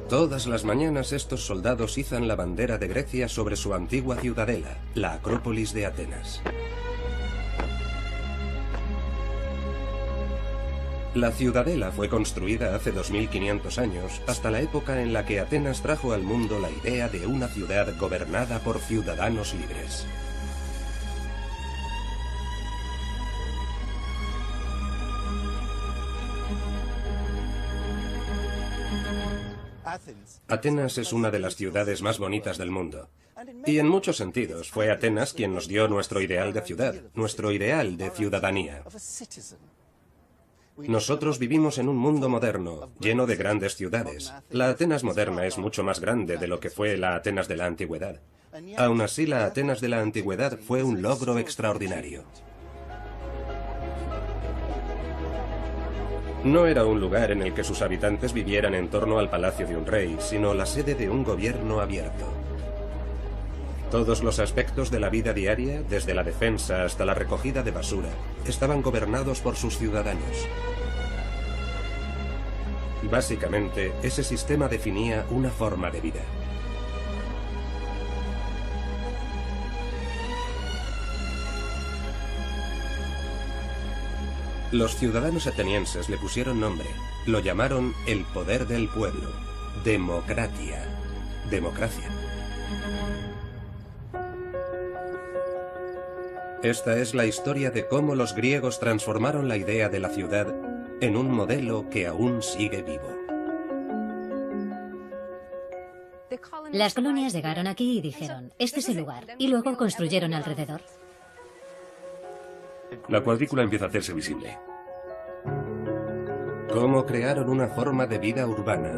Todas las mañanas estos soldados izan la bandera de Grecia sobre su antigua ciudadela, la Acrópolis de Atenas. La ciudadela fue construida hace 2500 años, hasta la época en la que Atenas trajo al mundo la idea de una ciudad gobernada por ciudadanos libres. Atenas es una de las ciudades más bonitas del mundo. Y en muchos sentidos fue Atenas quien nos dio nuestro ideal de ciudad, nuestro ideal de ciudadanía. Nosotros vivimos en un mundo moderno, lleno de grandes ciudades. La Atenas moderna es mucho más grande de lo que fue la Atenas de la antigüedad. Aún así, la Atenas de la antigüedad fue un logro extraordinario. No era un lugar en el que sus habitantes vivieran en torno al palacio de un rey, sino la sede de un gobierno abierto. Todos los aspectos de la vida diaria, desde la defensa hasta la recogida de basura, estaban gobernados por sus ciudadanos. Básicamente, ese sistema definía una forma de vida. Los ciudadanos atenienses le pusieron nombre. Lo llamaron el poder del pueblo. Democratia. Democracia. Esta es la historia de cómo los griegos transformaron la idea de la ciudad en un modelo que aún sigue vivo. Las colonias llegaron aquí y dijeron, este es el lugar, y luego construyeron alrededor. La cuadrícula empieza a hacerse visible. Cómo crearon una forma de vida urbana.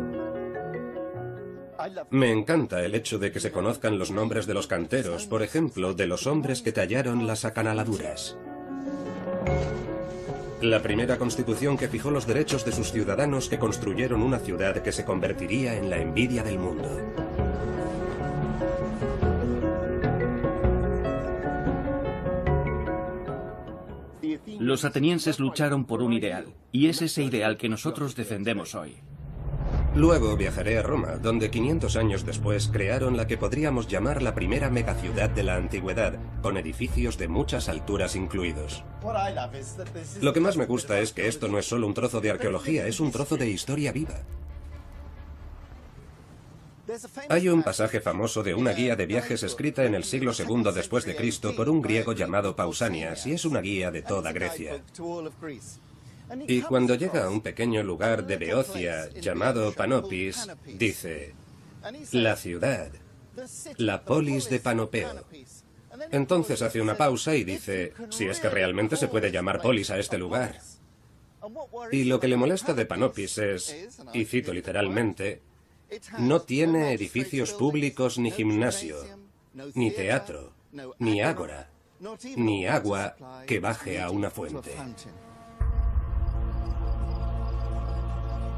Me encanta el hecho de que se conozcan los nombres de los canteros, por ejemplo, de los hombres que tallaron las acanaladuras. La primera constitución que fijó los derechos de sus ciudadanos que construyeron una ciudad que se convertiría en la envidia del mundo. Los atenienses lucharon por un ideal, y es ese ideal que nosotros defendemos hoy. Luego viajaré a Roma, donde 500 años después crearon la que podríamos llamar la primera megaciudad de la antigüedad, con edificios de muchas alturas incluidos. Lo que más me gusta es que esto no es solo un trozo de arqueología, es un trozo de historia viva. Hay un pasaje famoso de una guía de viajes escrita en el siglo II después de Cristo por un griego llamado Pausanias, y es una guía de toda Grecia. Y cuando llega a un pequeño lugar de Beocia llamado Panopis, dice, la ciudad, la polis de Panopeo. Entonces hace una pausa y dice, si es que realmente se puede llamar polis a este lugar. Y lo que le molesta de Panopis es, y cito literalmente, no tiene edificios públicos ni gimnasio, ni teatro, ni ágora, ni agua que baje a una fuente.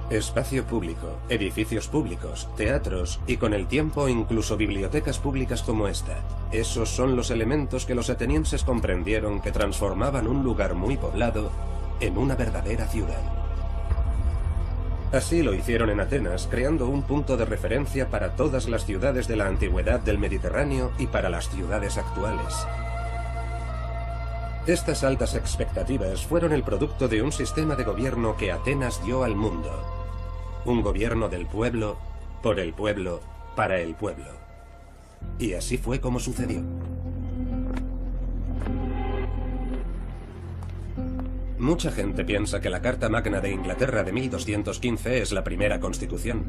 Espacio público, edificios públicos, teatros y con el tiempo incluso bibliotecas públicas como esta. Esos son los elementos que los atenienses comprendieron que transformaban un lugar muy poblado en una verdadera ciudad. Así lo hicieron en Atenas, creando un punto de referencia para todas las ciudades de la antigüedad del Mediterráneo y para las ciudades actuales. Estas altas expectativas fueron el producto de un sistema de gobierno que Atenas dio al mundo. Un gobierno del pueblo, por el pueblo, para el pueblo. Y así fue como sucedió. Mucha gente piensa que la Carta Magna de Inglaterra de 1215 es la primera constitución.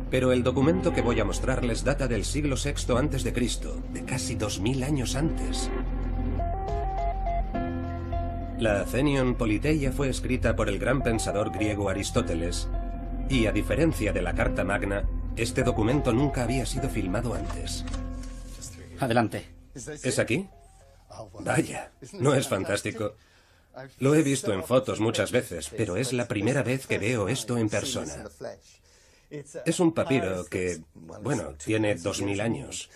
Pero el documento que voy a mostrarles data del siglo VI a.C., de casi 2000 años antes. La Athenion Politeia fue escrita por el gran pensador griego Aristóteles, y a diferencia de la Carta Magna, este documento nunca había sido filmado antes. Adelante. ¿Es aquí? Vaya, ¿no es fantástico? Lo he visto en fotos muchas veces, pero es la primera vez que veo esto en persona. Es un papiro que, bueno, tiene 2000 años,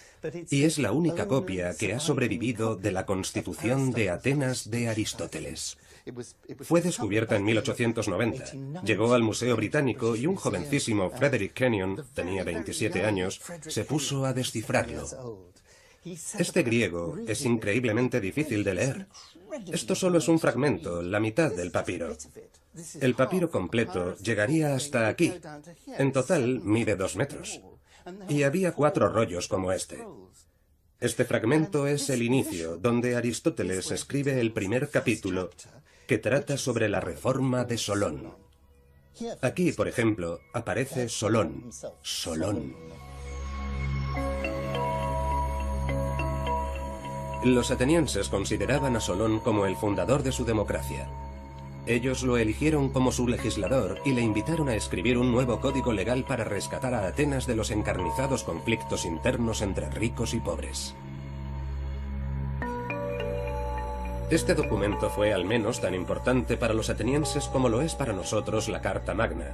y es la única copia que ha sobrevivido de la Constitución de Atenas de Aristóteles. Fue descubierta en 1890. Llegó al Museo Británico y un jovencísimo Frederick Kenyon, tenía 27 años, se puso a descifrarlo. Este griego es increíblemente difícil de leer. Esto solo es un fragmento, la mitad del papiro. El papiro completo llegaría hasta aquí. En total mide 2 metros. Y había 4 rollos como este. Este fragmento es el inicio, donde Aristóteles escribe el primer capítulo, que trata sobre la reforma de Solón. Aquí, por ejemplo, aparece Solón. Solón. Los atenienses consideraban a Solón como el fundador de su democracia. Ellos lo eligieron como su legislador y le invitaron a escribir un nuevo código legal para rescatar a Atenas de los encarnizados conflictos internos entre ricos y pobres. Este documento fue al menos tan importante para los atenienses como lo es para nosotros la Carta Magna,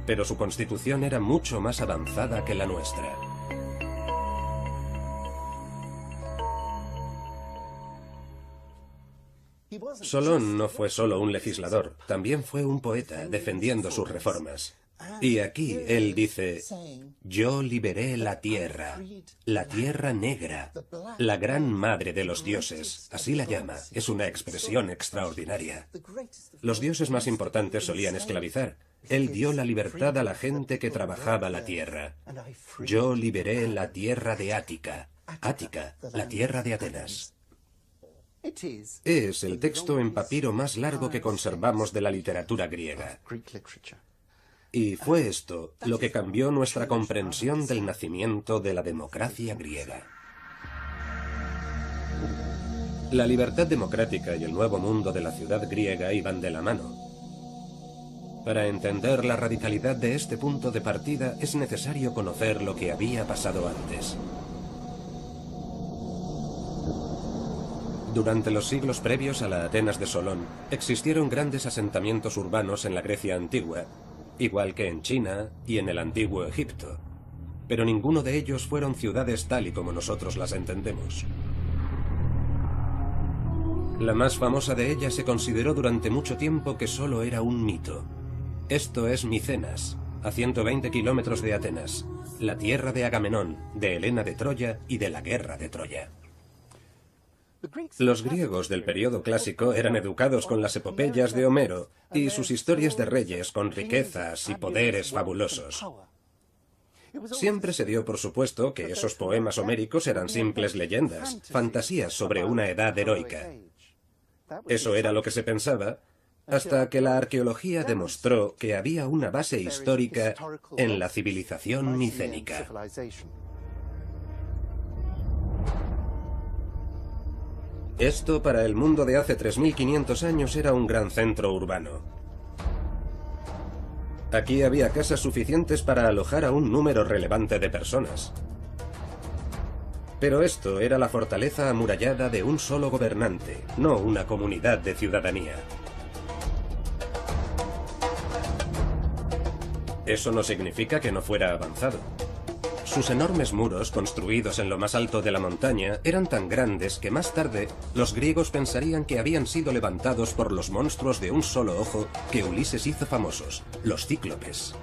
pero su constitución era mucho más avanzada que la nuestra. Solón no fue solo un legislador, también fue un poeta defendiendo sus reformas. Y aquí él dice: yo liberé la tierra negra, la gran madre de los dioses, así la llama, es una expresión extraordinaria. Los dioses más importantes solían esclavizar. Él dio la libertad a la gente que trabajaba la tierra. Yo liberé la tierra de Ática, Ática, la tierra de Atenas. Es el texto en papiro más largo que conservamos de la literatura griega. Y fue esto lo que cambió nuestra comprensión del nacimiento de la democracia griega. La libertad democrática y el nuevo mundo de la ciudad griega iban de la mano. Para entender la radicalidad de este punto de partida es necesario conocer lo que había pasado antes. Durante los siglos previos a la Atenas de Solón, existieron grandes asentamientos urbanos en la Grecia antigua, igual que en China y en el antiguo Egipto, pero ninguno de ellos fueron ciudades tal y como nosotros las entendemos. La más famosa de ellas se consideró durante mucho tiempo que solo era un mito. Esto es Micenas, a 120 kilómetros de Atenas, la tierra de Agamenón, de Helena de Troya y de la guerra de Troya. Los griegos del periodo clásico eran educados con las epopeyas de Homero y sus historias de reyes con riquezas y poderes fabulosos. Siempre se dio por supuesto que esos poemas homéricos eran simples leyendas, fantasías sobre una edad heroica. Eso era lo que se pensaba, hasta que la arqueología demostró que había una base histórica en la civilización micénica. Esto para el mundo de hace 3500 años era un gran centro urbano. Aquí había casas suficientes para alojar a un número relevante de personas. Pero esto era la fortaleza amurallada de un solo gobernante, no una comunidad de ciudadanía. Eso no significa que no fuera avanzado. Sus enormes muros, construidos en lo más alto de la montaña, eran tan grandes que más tarde los griegos pensarían que habían sido levantados por los monstruos de un solo ojo que Ulises hizo famosos, los cíclopes.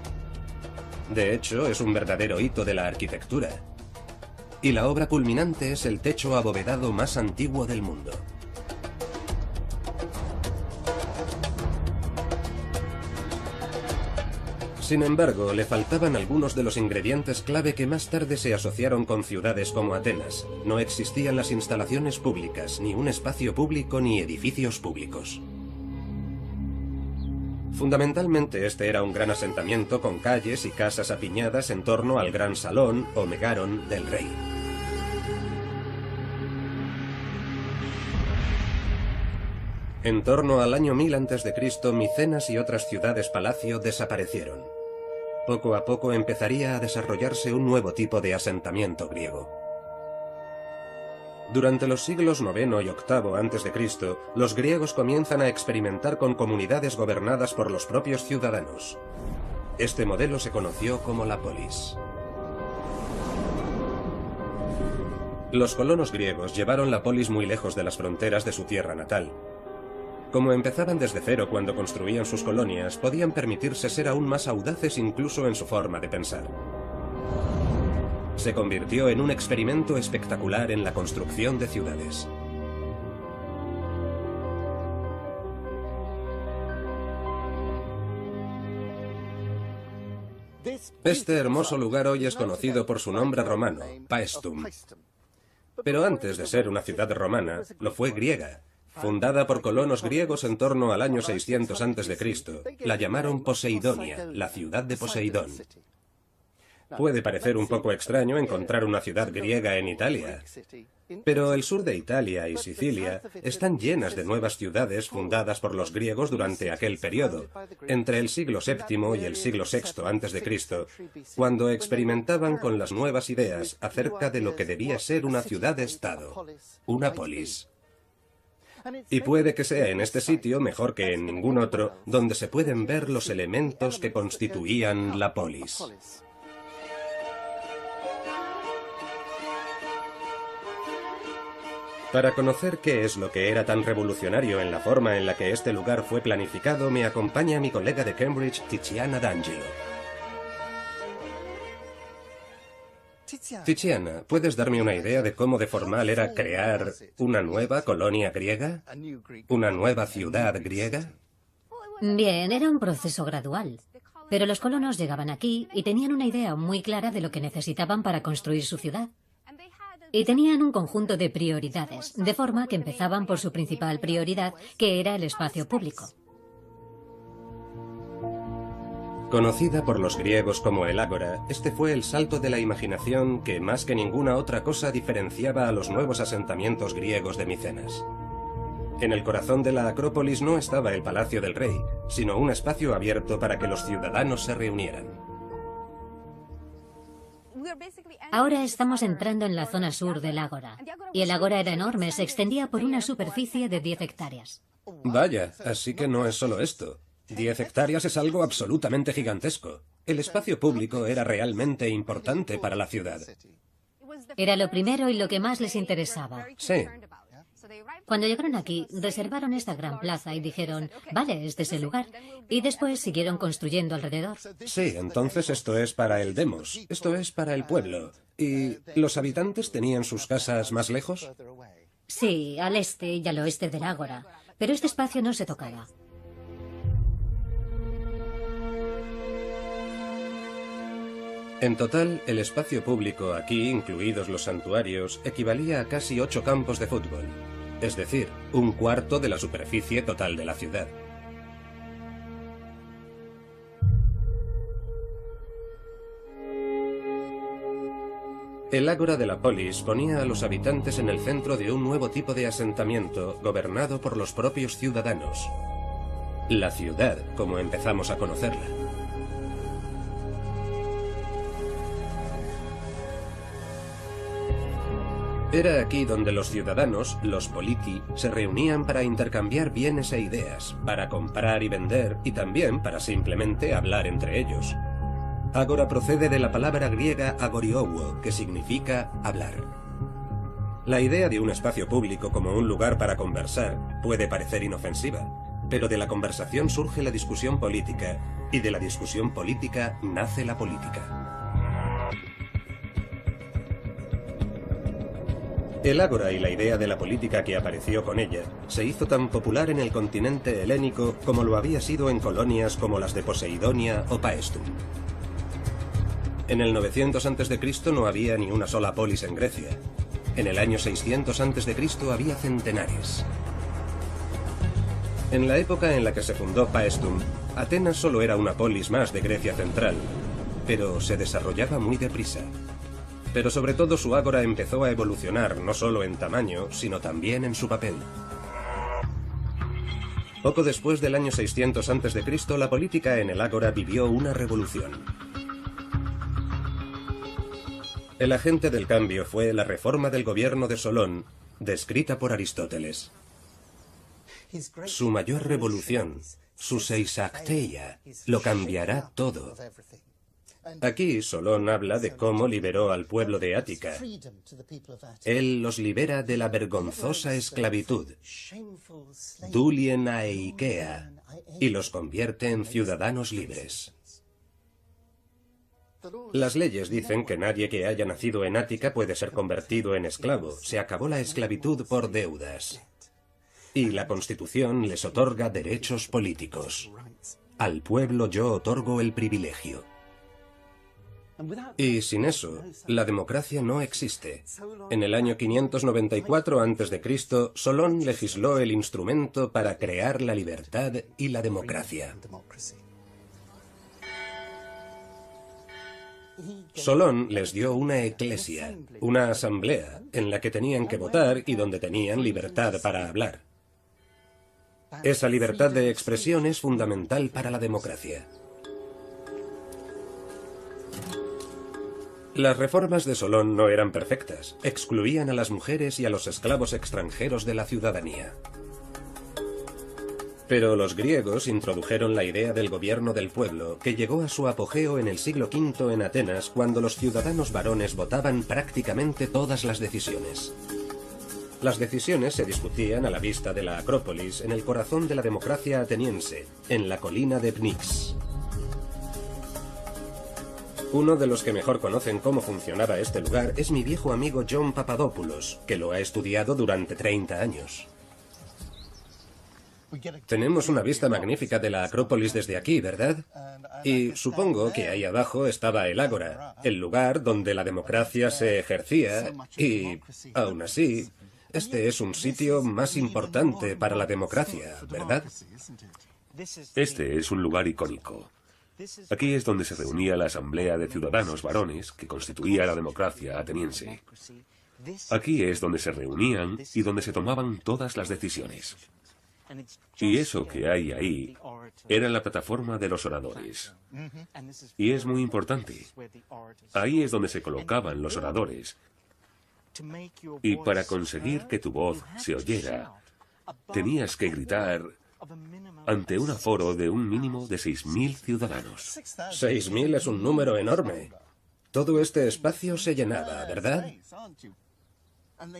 De hecho, es un verdadero hito de la arquitectura. Y la obra culminante es el techo abovedado más antiguo del mundo. Sin embargo, le faltaban algunos de los ingredientes clave que más tarde se asociaron con ciudades como Atenas. No existían las instalaciones públicas, ni un espacio público ni edificios públicos. Fundamentalmente este era un gran asentamiento con calles y casas apiñadas en torno al gran salón o megaron del rey. En torno al año 1000 a.C., Micenas y otras ciudades-palacio desaparecieron. Poco a poco empezaría a desarrollarse un nuevo tipo de asentamiento griego. Durante los siglos IX y VIII a.C., los griegos comienzan a experimentar con comunidades gobernadas por los propios ciudadanos. Este modelo se conoció como la polis. Los colonos griegos llevaron la polis muy lejos de las fronteras de su tierra natal. Como empezaban desde cero cuando construían sus colonias, podían permitirse ser aún más audaces incluso en su forma de pensar. Se convirtió en un experimento espectacular en la construcción de ciudades. Este hermoso lugar hoy es conocido por su nombre romano, Paestum. Pero antes de ser una ciudad romana, lo fue griega. Fundada por colonos griegos en torno al año 600 a.C., la llamaron Poseidonia, la ciudad de Poseidón. Puede parecer un poco extraño encontrar una ciudad griega en Italia, pero el sur de Italia y Sicilia están llenas de nuevas ciudades fundadas por los griegos durante aquel periodo, entre el siglo VII y el siglo VI a.C., cuando experimentaban con las nuevas ideas acerca de lo que debía ser una ciudad-estado, una polis. Y puede que sea en este sitio, mejor que en ningún otro, donde se pueden ver los elementos que constituían la polis. Para conocer qué es lo que era tan revolucionario en la forma en la que este lugar fue planificado, me acompaña mi colega de Cambridge, Tiziana D'Angelo. Tiziana, ¿puedes darme una idea de cómo de formal era crear una nueva colonia griega? ¿Una nueva ciudad griega? Bien, era un proceso gradual. Pero los colonos llegaban aquí y tenían una idea muy clara de lo que necesitaban para construir su ciudad. Y tenían un conjunto de prioridades, de forma que empezaban por su principal prioridad, que era el espacio público. Conocida por los griegos como el ágora, este fue el salto de la imaginación que más que ninguna otra cosa diferenciaba a los nuevos asentamientos griegos de Micenas. En el corazón de la Acrópolis no estaba el palacio del rey, sino un espacio abierto para que los ciudadanos se reunieran. Ahora estamos entrando en la zona sur del ágora, y el ágora era enorme, se extendía por una superficie de 10 hectáreas. Vaya, así que no es solo esto. 10 hectáreas es algo absolutamente gigantesco. El espacio público era realmente importante para la ciudad. Era lo primero y lo que más les interesaba. Sí. Cuando llegaron aquí, reservaron esta gran plaza y dijeron, vale, este es el lugar. Y después siguieron construyendo alrededor. Sí, entonces esto es para el demos, esto es para el pueblo. ¿Y los habitantes tenían sus casas más lejos? Sí, al este y al oeste del ágora. Pero este espacio no se tocaba. En total, el espacio público aquí, incluidos los santuarios, equivalía a casi 8 campos de fútbol. Es decir, un cuarto de la superficie total de la ciudad. El ágora de la polis ponía a los habitantes en el centro de un nuevo tipo de asentamiento gobernado por los propios ciudadanos. La ciudad, como empezamos a conocerla. Era aquí donde los ciudadanos, los politi, se reunían para intercambiar bienes e ideas, para comprar y vender y también para simplemente hablar entre ellos. Ágora procede de la palabra griega agoriouo, que significa hablar. La idea de un espacio público como un lugar para conversar puede parecer inofensiva, pero de la conversación surge la discusión política, y de la discusión política nace la política. El ágora y la idea de la política que apareció con ella se hizo tan popular en el continente helénico como lo había sido en colonias como las de Poseidonia o Paestum. En el 900 a.C. no había ni una sola polis en Grecia. En el año 600 a.C. había centenares. En la época en la que se fundó Paestum, Atenas solo era una polis más de Grecia central, pero se desarrollaba muy deprisa. Pero sobre todo su ágora empezó a evolucionar no solo en tamaño, sino también en su papel. Poco después del año 600 a.C., la política en el ágora vivió una revolución. El agente del cambio fue la reforma del gobierno de Solón, descrita por Aristóteles. Su mayor revolución, su seisacteia, lo cambiará todo. Aquí Solón habla de cómo liberó al pueblo de Ática. Él los libera de la vergonzosa esclavitud, dulien aeikea, y los convierte en ciudadanos libres. Las leyes dicen que nadie que haya nacido en Ática puede ser convertido en esclavo. Se acabó la esclavitud por deudas. Y la Constitución les otorga derechos políticos. Al pueblo yo otorgo el privilegio. Y sin eso, la democracia no existe. En el año 594 a.C., Solón legisló el instrumento para crear la libertad y la democracia. Solón les dio una eclesia, una asamblea, en la que tenían que votar y donde tenían libertad para hablar. Esa libertad de expresión es fundamental para la democracia. Las reformas de Solón no eran perfectas. Excluían a las mujeres y a los esclavos extranjeros de la ciudadanía. Pero los griegos introdujeron la idea del gobierno del pueblo, que llegó a su apogeo en el siglo V en Atenas, cuando los ciudadanos varones votaban prácticamente todas las decisiones. Las decisiones se discutían a la vista de la Acrópolis, en el corazón de la democracia ateniense, en la colina de Pnix. Uno de los que mejor conocen cómo funcionaba este lugar es mi viejo amigo John Papadopoulos, que lo ha estudiado durante 30 años. Tenemos una vista magnífica de la Acrópolis desde aquí, ¿verdad? Y supongo que ahí abajo estaba el Ágora, el lugar donde la democracia se ejercía, y aún así, este es un sitio más importante para la democracia, ¿verdad? Este es un lugar icónico. Aquí es donde se reunía la asamblea de ciudadanos varones que constituía la democracia ateniense. Aquí es donde se reunían y donde se tomaban todas las decisiones. Y eso que hay ahí era la plataforma de los oradores. Y es muy importante. Ahí es donde se colocaban los oradores. Y para conseguir que tu voz se oyera, tenías que gritar ante un aforo de un mínimo de 6.000 ciudadanos. 6.000 es un número enorme. Todo este espacio se llenaba, ¿verdad?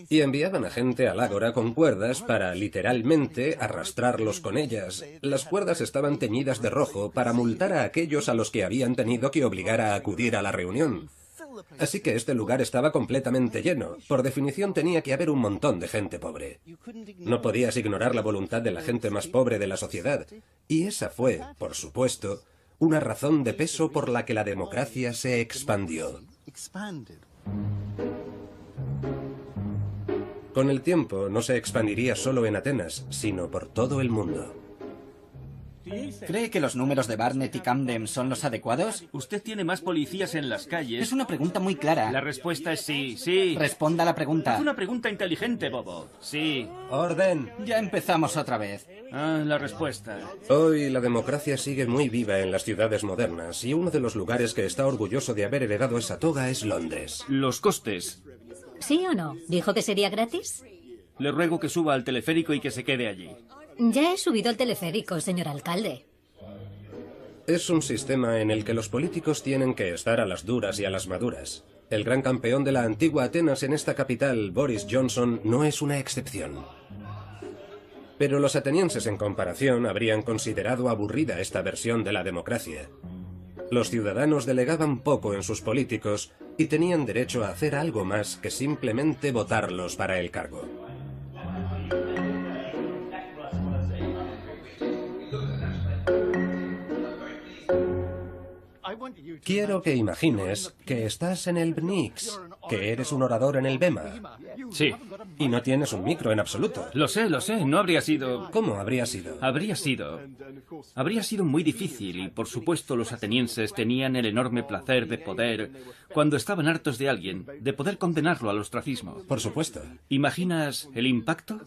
Y enviaban a gente al ágora con cuerdas para, literalmente, arrastrarlos con ellas. Las cuerdas estaban teñidas de rojo para multar a aquellos a los que habían tenido que obligar a acudir a la reunión. Así que este lugar estaba completamente lleno. Por definición tenía que haber un montón de gente pobre. No podías ignorar la voluntad de la gente más pobre de la sociedad. Y esa fue, por supuesto, una razón de peso por la que la democracia se expandió. Con el tiempo no se expandiría solo en Atenas, sino por todo el mundo. ¿Cree que los números de Barnett y Camden son los adecuados? Usted tiene más policías en las calles. Es una pregunta muy clara. La respuesta es sí, sí. Responda a la pregunta. Es una pregunta inteligente, bobo. Sí. ¡Orden! Ya empezamos otra vez. La respuesta. Hoy la democracia sigue muy viva en las ciudades modernas y uno de los lugares que está orgulloso de haber heredado esa toga es Londres. Los costes. ¿Sí o no? ¿Dijo que sería gratis? Le ruego que suba al teleférico y que se quede allí. Ya he subido al teleférico, señor alcalde. Es un sistema en el que los políticos tienen que estar a las duras y a las maduras. El gran campeón de la antigua Atenas en esta capital, Boris Johnson, no es una excepción. Pero los atenienses, en comparación, habrían considerado aburrida esta versión de la democracia. Los ciudadanos delegaban poco en sus políticos y tenían derecho a hacer algo más que simplemente votarlos para el cargo. Quiero que imagines que estás en el Pnix, que eres un orador en el Bema. Sí. Y no tienes un micro en absoluto. Lo sé, no habría sido... ¿Cómo habría sido? Habría sido muy difícil y, por supuesto, los atenienses tenían el enorme placer de poder, cuando estaban hartos de alguien, de poder condenarlo al ostracismo. Por supuesto. ¿Imaginas el impacto?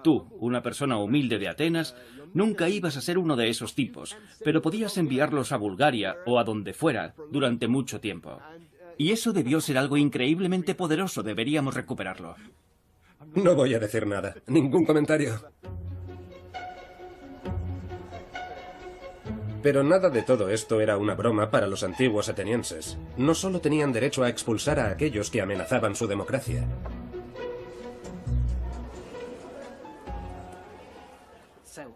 Tú, una persona humilde de Atenas, nunca ibas a ser uno de esos tipos, pero podías enviarlos a Bulgaria o a donde fuera durante mucho tiempo. Y eso debió ser algo increíblemente poderoso, deberíamos recuperarlo. No voy a decir nada, ningún comentario. Pero nada de todo esto era una broma para los antiguos atenienses. No solo tenían derecho a expulsar a aquellos que amenazaban su democracia.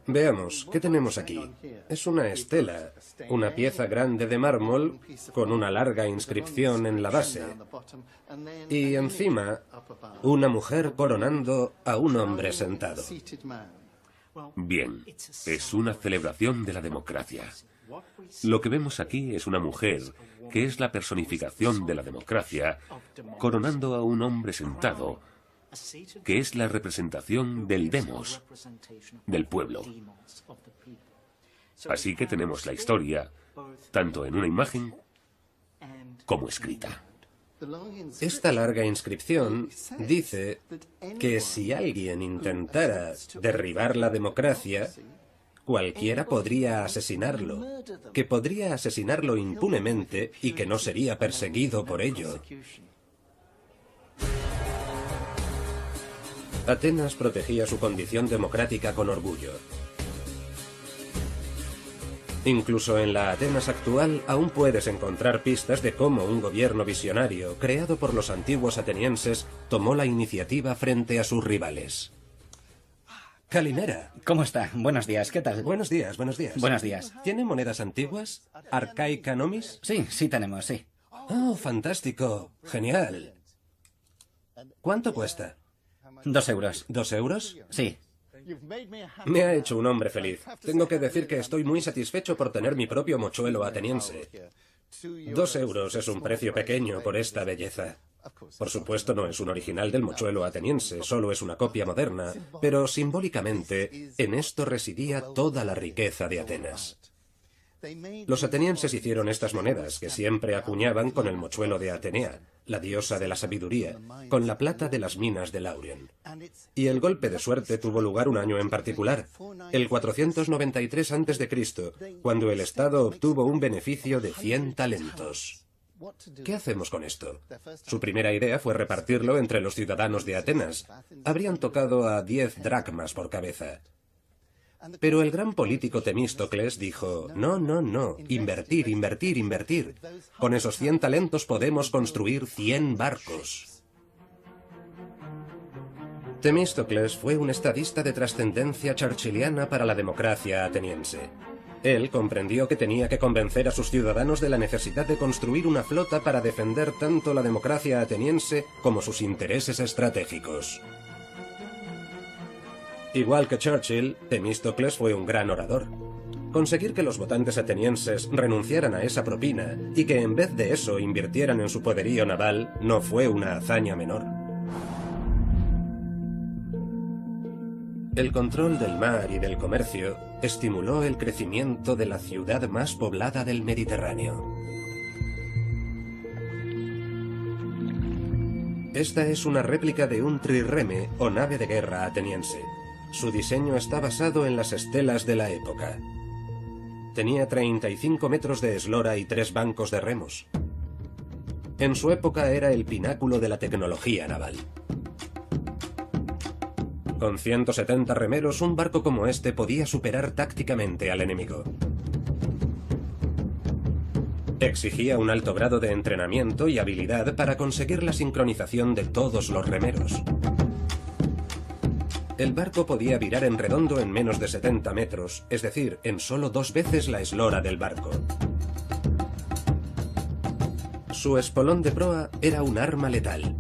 Veamos, ¿qué tenemos aquí? Es una estela, una pieza grande de mármol con una larga inscripción en la base. Y encima, una mujer coronando a un hombre sentado. Bien, es una celebración de la democracia. Lo que vemos aquí es una mujer que es la personificación de la democracia, coronando a un hombre sentado, que es la representación del demos, del pueblo. Así que tenemos la historia, tanto en una imagen como escrita. Esta larga inscripción dice que si alguien intentara derribar la democracia, cualquiera podría asesinarlo, que podría asesinarlo impunemente y que no sería perseguido por ello. Atenas protegía su condición democrática con orgullo. Incluso en la Atenas actual aún puedes encontrar pistas de cómo un gobierno visionario, creado por los antiguos atenienses, tomó la iniciativa frente a sus rivales. Calimera. ¿Cómo está? Buenos días, ¿qué tal? Buenos días, buenos días. Buenos días. ¿Tiene monedas antiguas? ¿Arcaica nomis? Sí tenemos, sí. Oh, fantástico. Genial. ¿Cuánto cuesta? 2 euros. ¿2 euros? Sí. Me ha hecho un hombre feliz. Tengo que decir que estoy muy satisfecho por tener mi propio mochuelo ateniense. 2 euros es un precio pequeño por esta belleza. Por supuesto no es un original del mochuelo ateniense, solo es una copia moderna, pero simbólicamente en esto residía toda la riqueza de Atenas. Los atenienses hicieron estas monedas, que siempre acuñaban con el mochuelo de Atenea, la diosa de la sabiduría, con la plata de las minas de Laurion. Y el golpe de suerte tuvo lugar un año en particular, el 493 a.C., cuando el Estado obtuvo un beneficio de 100 talentos. ¿Qué hacemos con esto? Su primera idea fue repartirlo entre los ciudadanos de Atenas. Habrían tocado a 10 dracmas por cabeza. Pero el gran político Temístocles dijo, no, invertir, invertir, invertir. Con esos 100 talentos podemos construir 100 barcos. Temístocles fue un estadista de trascendencia churchilliana para la democracia ateniense. Él comprendió que tenía que convencer a sus ciudadanos de la necesidad de construir una flota para defender tanto la democracia ateniense como sus intereses estratégicos. Igual que Churchill, Temístocles fue un gran orador. Conseguir que los votantes atenienses renunciaran a esa propina y que en vez de eso invirtieran en su poderío naval no fue una hazaña menor. El control del mar y del comercio estimuló el crecimiento de la ciudad más poblada del Mediterráneo. Esta es una réplica de un trireme o nave de guerra ateniense. Su diseño está basado en las estelas de la época. Tenía 35 metros de eslora y 3 bancos de remos. En su época era el pináculo de la tecnología naval. Con 170 remeros, un barco como este podía superar tácticamente al enemigo. Exigía un alto grado de entrenamiento y habilidad para conseguir la sincronización de todos los remeros. El barco podía virar en redondo en menos de 70 metros, es decir, en solo 2 veces la eslora del barco. Su espolón de proa era un arma letal.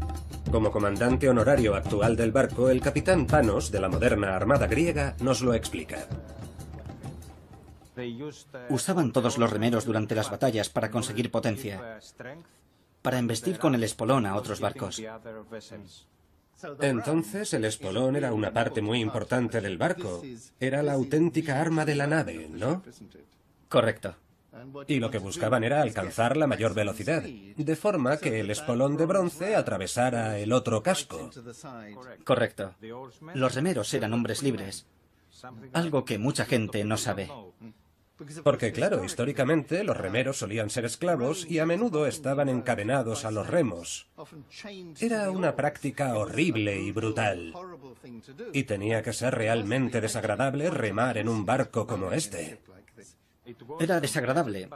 Como comandante honorario actual del barco, el capitán Panos, de la moderna armada griega, nos lo explica. Usaban todos los remeros durante las batallas para conseguir potencia, para embestir con el espolón a otros barcos. Entonces el espolón era una parte muy importante del barco. Era la auténtica arma de la nave, ¿no? Correcto. Y lo que buscaban era alcanzar la mayor velocidad, de forma que el espolón de bronce atravesara el otro casco. Correcto. Los remeros eran hombres libres, algo que mucha gente no sabe. Porque claro, históricamente los remeros solían ser esclavos y a menudo estaban encadenados a los remos. Era una práctica horrible y brutal. Y tenía que ser realmente desagradable remar en un barco como este. Era desagradable,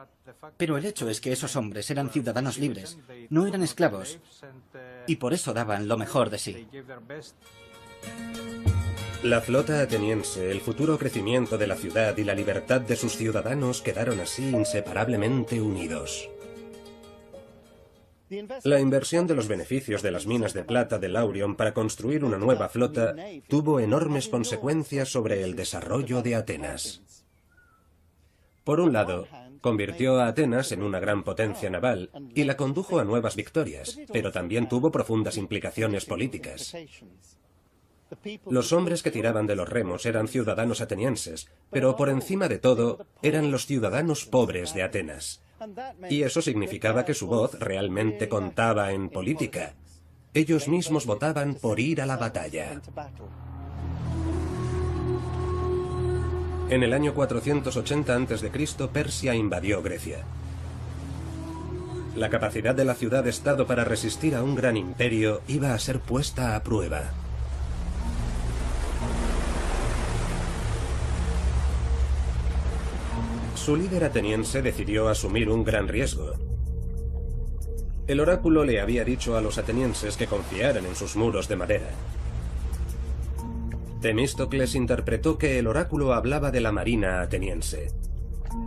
pero el hecho es que esos hombres eran ciudadanos libres, no eran esclavos, y por eso daban lo mejor de sí. La flota ateniense, el futuro crecimiento de la ciudad y la libertad de sus ciudadanos quedaron así inseparablemente unidos. La inversión de los beneficios de las minas de plata de Laurion para construir una nueva flota tuvo enormes consecuencias sobre el desarrollo de Atenas. Por un lado, convirtió a Atenas en una gran potencia naval y la condujo a nuevas victorias, pero también tuvo profundas implicaciones políticas. Los hombres que tiraban de los remos eran ciudadanos atenienses, pero por encima de todo eran los ciudadanos pobres de Atenas. Y eso significaba que su voz realmente contaba en política. Ellos mismos votaban por ir a la batalla. En el año 480 a.C., Persia invadió Grecia. La capacidad de la ciudad-estado para resistir a un gran imperio iba a ser puesta a prueba. Su líder ateniense decidió asumir un gran riesgo. El oráculo le había dicho a los atenienses que confiaran en sus muros de madera. Temístocles interpretó que el oráculo hablaba de la marina ateniense.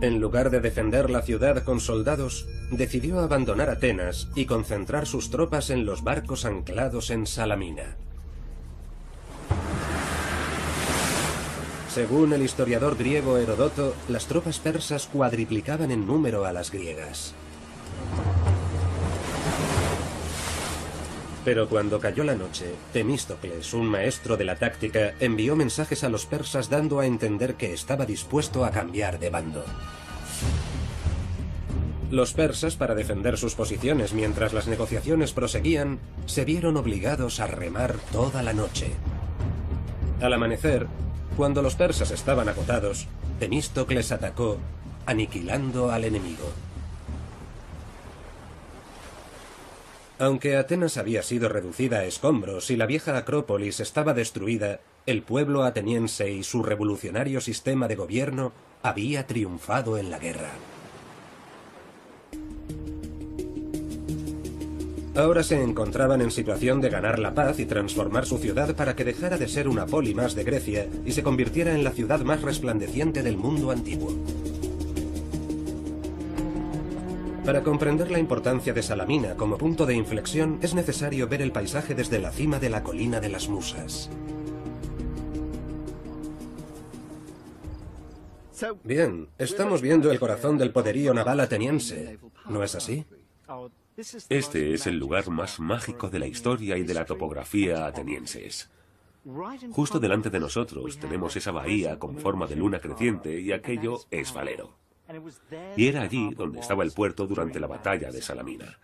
En lugar de defender la ciudad con soldados, decidió abandonar Atenas y concentrar sus tropas en los barcos anclados en Salamina. Según el historiador griego Heródoto, las tropas persas cuadriplicaban en número a las griegas. Pero cuando cayó la noche, Temístocles, un maestro de la táctica, envió mensajes a los persas dando a entender que estaba dispuesto a cambiar de bando. Los persas, para defender sus posiciones mientras las negociaciones proseguían, se vieron obligados a remar toda la noche. Al amanecer, cuando los persas estaban agotados, Temístocles atacó, aniquilando al enemigo. Aunque Atenas había sido reducida a escombros y la vieja Acrópolis estaba destruida, el pueblo ateniense y su revolucionario sistema de gobierno había triunfado en la guerra. Ahora se encontraban en situación de ganar la paz y transformar su ciudad para que dejara de ser una poli más de Grecia y se convirtiera en la ciudad más resplandeciente del mundo antiguo. Para comprender la importancia de Salamina como punto de inflexión, es necesario ver el paisaje desde la cima de la colina de las Musas. Bien, estamos viendo el corazón del poderío naval ateniense, ¿no es así? Este es el lugar más mágico de la historia y de la topografía atenienses. Justo delante de nosotros tenemos esa bahía con forma de luna creciente y aquello es Falero. Y era allí donde estaba el puerto durante la batalla de Salamina.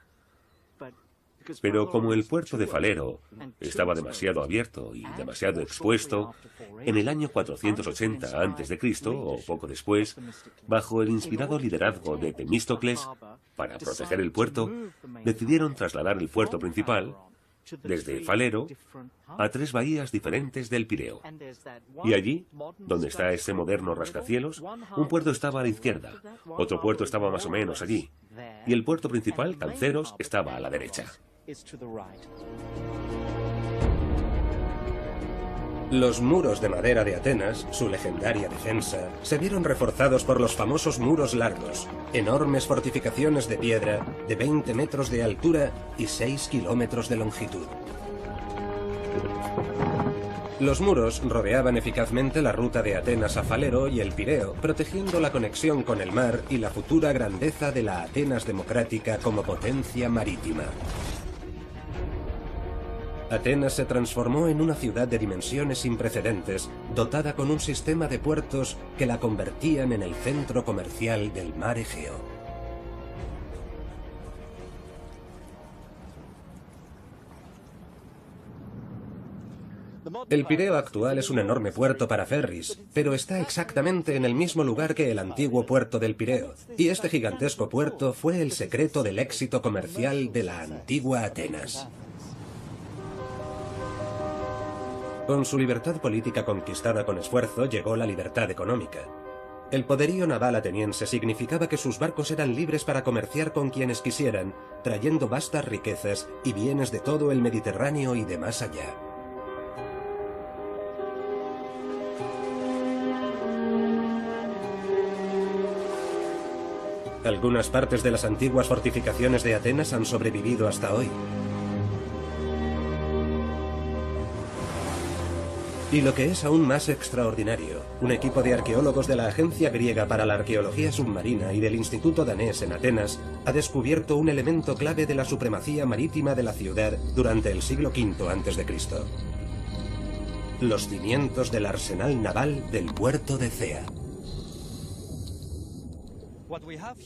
Pero como el puerto de Falero estaba demasiado abierto y demasiado expuesto, en el año 480 a.C., o poco después, bajo el inspirado liderazgo de Temístocles, para proteger el puerto, decidieron trasladar el puerto principal desde Falero a 3 bahías diferentes del Pireo. Y allí, donde está ese moderno rascacielos, un puerto estaba a la izquierda, otro puerto estaba más o menos allí, y el puerto principal, Canceros, estaba a la derecha. Los muros de madera de Atenas, su legendaria defensa, se vieron reforzados por los famosos muros largos, enormes fortificaciones de piedra de 20 metros de altura y 6 kilómetros de longitud. Los muros rodeaban eficazmente la ruta de Atenas a Falero y el Pireo, protegiendo la conexión con el mar y la futura grandeza de la Atenas democrática como potencia marítima. Atenas se transformó en una ciudad de dimensiones sin precedentes, dotada con un sistema de puertos que la convertían en el centro comercial del mar Egeo. El Pireo actual es un enorme puerto para ferries, pero está exactamente en el mismo lugar que el antiguo puerto del Pireo, y este gigantesco puerto fue el secreto del éxito comercial de la antigua Atenas. Con su libertad política conquistada con esfuerzo llegó la libertad económica. El poderío naval ateniense significaba que sus barcos eran libres para comerciar con quienes quisieran, trayendo vastas riquezas y bienes de todo el Mediterráneo y de más allá. Algunas partes de las antiguas fortificaciones de Atenas han sobrevivido hasta hoy. Y lo que es aún más extraordinario, un equipo de arqueólogos de la Agencia Griega para la Arqueología Submarina y del Instituto Danés en Atenas ha descubierto un elemento clave de la supremacía marítima de la ciudad durante el siglo V a.C. Los cimientos del arsenal naval del puerto de Cea.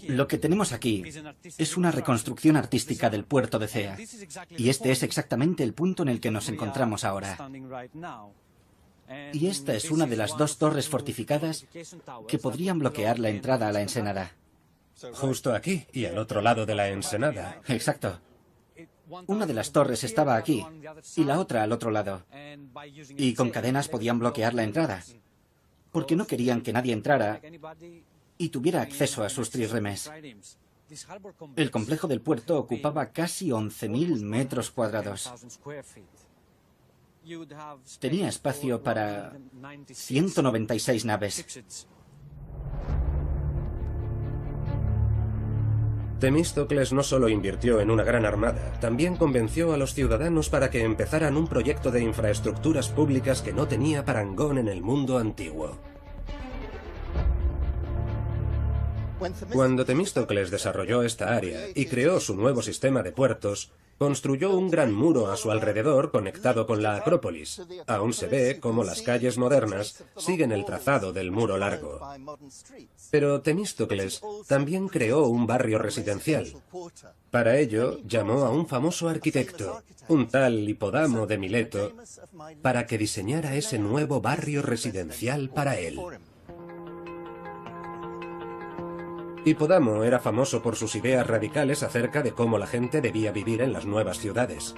Lo que tenemos aquí es una reconstrucción artística del puerto de Cea. Y este es exactamente el punto en el que nos encontramos ahora. Y esta es una de las dos torres fortificadas que podrían bloquear la entrada a la ensenada. Justo aquí y al otro lado de la ensenada. Exacto. Una de las torres estaba aquí y la otra al otro lado. Y con cadenas podían bloquear la entrada, porque no querían que nadie entrara y tuviera acceso a sus trirremes. El complejo del puerto ocupaba casi 11.000 metros cuadrados. Tenía espacio para 196 naves. Temístocles no solo invirtió en una gran armada, también convenció a los ciudadanos para que empezaran un proyecto de infraestructuras públicas que no tenía parangón en el mundo antiguo. Cuando Temístocles desarrolló esta área y creó su nuevo sistema de puertos, construyó un gran muro a su alrededor conectado con la Acrópolis. Aún se ve cómo las calles modernas siguen el trazado del muro largo. Pero Temístocles también creó un barrio residencial. Para ello, llamó a un famoso arquitecto, un tal Hipodamo de Mileto, para que diseñara ese nuevo barrio residencial para él. Hipodamo era famoso por sus ideas radicales acerca de cómo la gente debía vivir en las nuevas ciudades.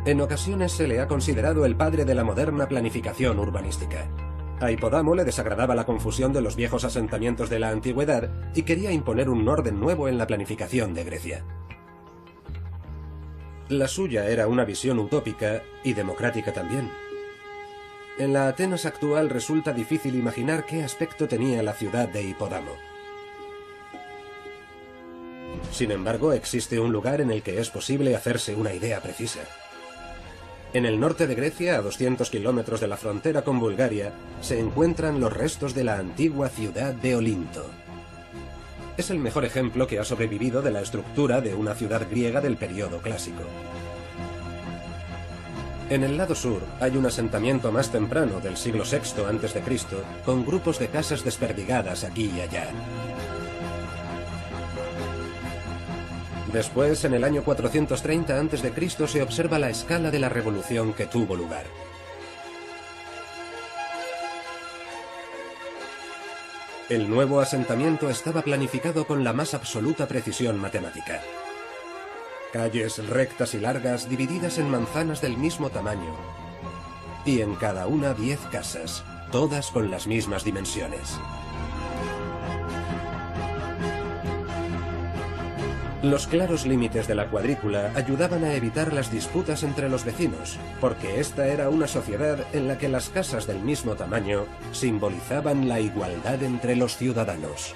En ocasiones se le ha considerado el padre de la moderna planificación urbanística. A Hipodamo le desagradaba la confusión de los viejos asentamientos de la antigüedad y quería imponer un orden nuevo en la planificación de Grecia. La suya era una visión utópica y democrática también. En la Atenas actual resulta difícil imaginar qué aspecto tenía la ciudad de Hipodamo. Sin embargo, existe un lugar en el que es posible hacerse una idea precisa. En el norte de Grecia, a 200 kilómetros de la frontera con Bulgaria, se encuentran los restos de la antigua ciudad de Olinto. Es el mejor ejemplo que ha sobrevivido de la estructura de una ciudad griega del período clásico. En el lado sur hay un asentamiento más temprano del siglo VI a.C., con grupos de casas desperdigadas aquí y allá. Después, en el año 430 a.C., se observa la escala de la revolución que tuvo lugar. El nuevo asentamiento estaba planificado con la más absoluta precisión matemática. Calles rectas y largas divididas en manzanas del mismo tamaño. Y en cada una 10 casas, todas con las mismas dimensiones. Los claros límites de la cuadrícula ayudaban a evitar las disputas entre los vecinos, porque esta era una sociedad en la que las casas del mismo tamaño simbolizaban la igualdad entre los ciudadanos.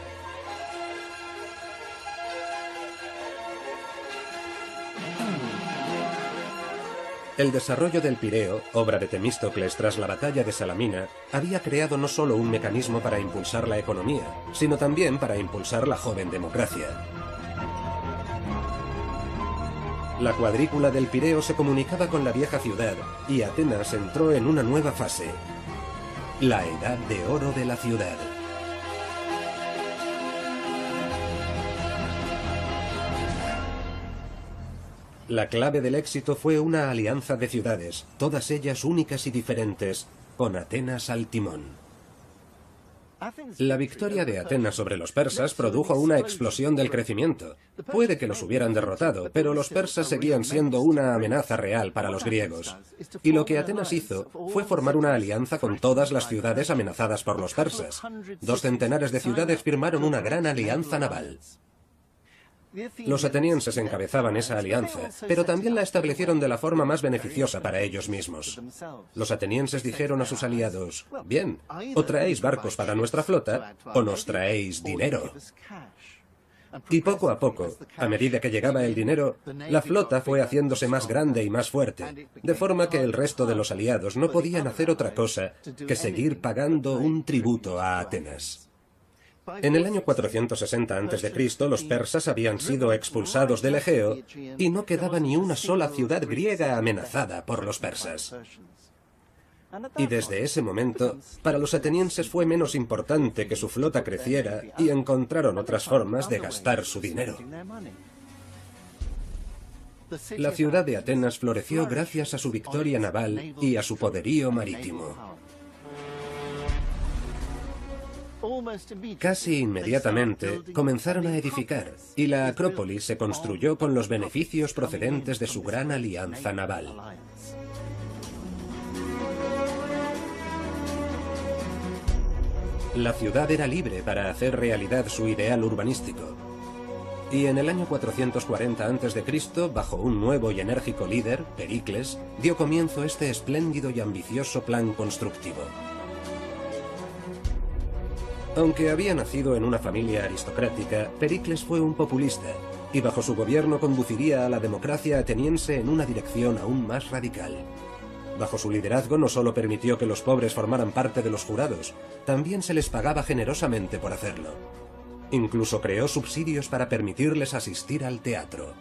El desarrollo del Pireo, obra de Temístocles tras la batalla de Salamina, había creado no solo un mecanismo para impulsar la economía, sino también para impulsar la joven democracia. La cuadrícula del Pireo se comunicaba con la vieja ciudad y Atenas entró en una nueva fase, la Edad de Oro de la ciudad. La clave del éxito fue una alianza de ciudades, todas ellas únicas y diferentes, con Atenas al timón. La victoria de Atenas sobre los persas produjo una explosión del crecimiento. Puede que los hubieran derrotado, pero los persas seguían siendo una amenaza real para los griegos. Y lo que Atenas hizo fue formar una alianza con todas las ciudades amenazadas por los persas. 2 centenares de ciudades firmaron una gran alianza naval. Los atenienses encabezaban esa alianza, pero también la establecieron de la forma más beneficiosa para ellos mismos. Los atenienses dijeron a sus aliados: bien, o traéis barcos para nuestra flota, o nos traéis dinero. Y poco a poco, a medida que llegaba el dinero, la flota fue haciéndose más grande y más fuerte, de forma que el resto de los aliados no podían hacer otra cosa que seguir pagando un tributo a Atenas. En el año 460 a.C., los persas habían sido expulsados del Egeo y no quedaba ni una sola ciudad griega amenazada por los persas. Y desde ese momento, para los atenienses fue menos importante que su flota creciera y encontraron otras formas de gastar su dinero. La ciudad de Atenas floreció gracias a su victoria naval y a su poderío marítimo. Casi inmediatamente comenzaron a edificar, y la Acrópolis se construyó con los beneficios procedentes de su gran alianza naval. La ciudad era libre para hacer realidad su ideal urbanístico. Y en el año 440 a.C., bajo un nuevo y enérgico líder, Pericles, dio comienzo este espléndido y ambicioso plan constructivo. Aunque había nacido en una familia aristocrática, Pericles fue un populista, y bajo su gobierno conduciría a la democracia ateniense en una dirección aún más radical. Bajo su liderazgo no solo permitió que los pobres formaran parte de los jurados, también se les pagaba generosamente por hacerlo. Incluso creó subsidios para permitirles asistir al teatro.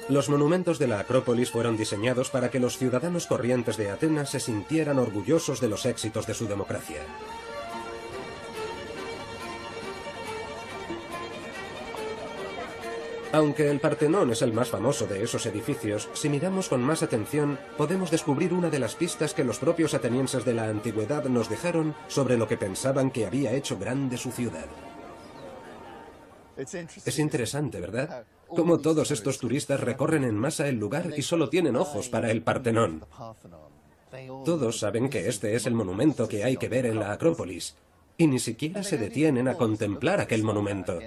Los monumentos de la Acrópolis fueron diseñados para que los ciudadanos corrientes de Atenas se sintieran orgullosos de los éxitos de su democracia. Aunque el Partenón es el más famoso de esos edificios, si miramos con más atención, podemos descubrir una de las pistas que los propios atenienses de la antigüedad nos dejaron sobre lo que pensaban que había hecho grande su ciudad. Es interesante, ¿verdad? Cómo todos estos turistas recorren en masa el lugar y solo tienen ojos para el Partenón. Todos saben que este es el monumento que hay que ver en la Acrópolis, y ni siquiera se detienen a contemplar aquel monumento.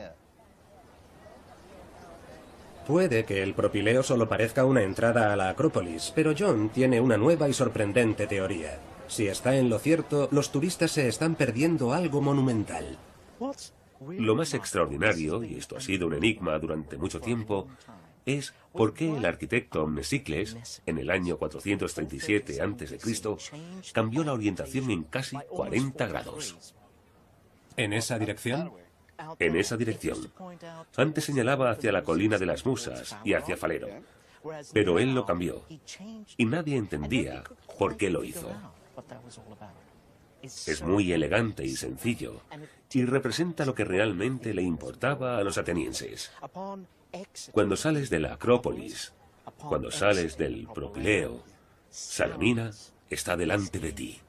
Puede que el propileo solo parezca una entrada a la Acrópolis, pero John tiene una nueva y sorprendente teoría. Si está en lo cierto, los turistas se están perdiendo algo monumental. Lo más extraordinario, y esto ha sido un enigma durante mucho tiempo, es por qué el arquitecto Mnesicles, en el año 437 a.C., cambió la orientación en casi 40 grados. ¿En esa dirección? En esa dirección. Antes señalaba hacia la colina de las Musas y hacia Falero, pero él lo cambió, y nadie entendía por qué lo hizo. Es muy elegante y sencillo, y representa lo que realmente le importaba a los atenienses. Cuando sales de la Acrópolis, cuando sales del propileo, Salamina está delante de ti.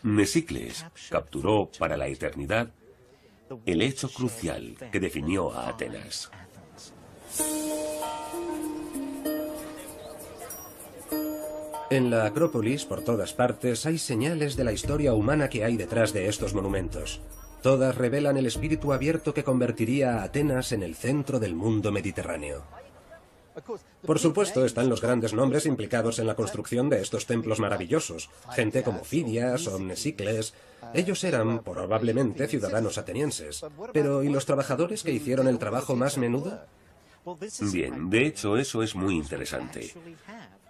Mnesicles capturó para la eternidad el hecho crucial que definió a Atenas. En la Acrópolis, por todas partes, hay señales de la historia humana que hay detrás de estos monumentos. Todas revelan el espíritu abierto que convertiría a Atenas en el centro del mundo mediterráneo. Por supuesto, están los grandes nombres implicados en la construcción de estos templos maravillosos. Gente como Fidias o Mnesicles. Ellos eran, probablemente, ciudadanos atenienses. Pero, ¿y los trabajadores que hicieron el trabajo más menudo? Bien, de hecho, eso es muy interesante.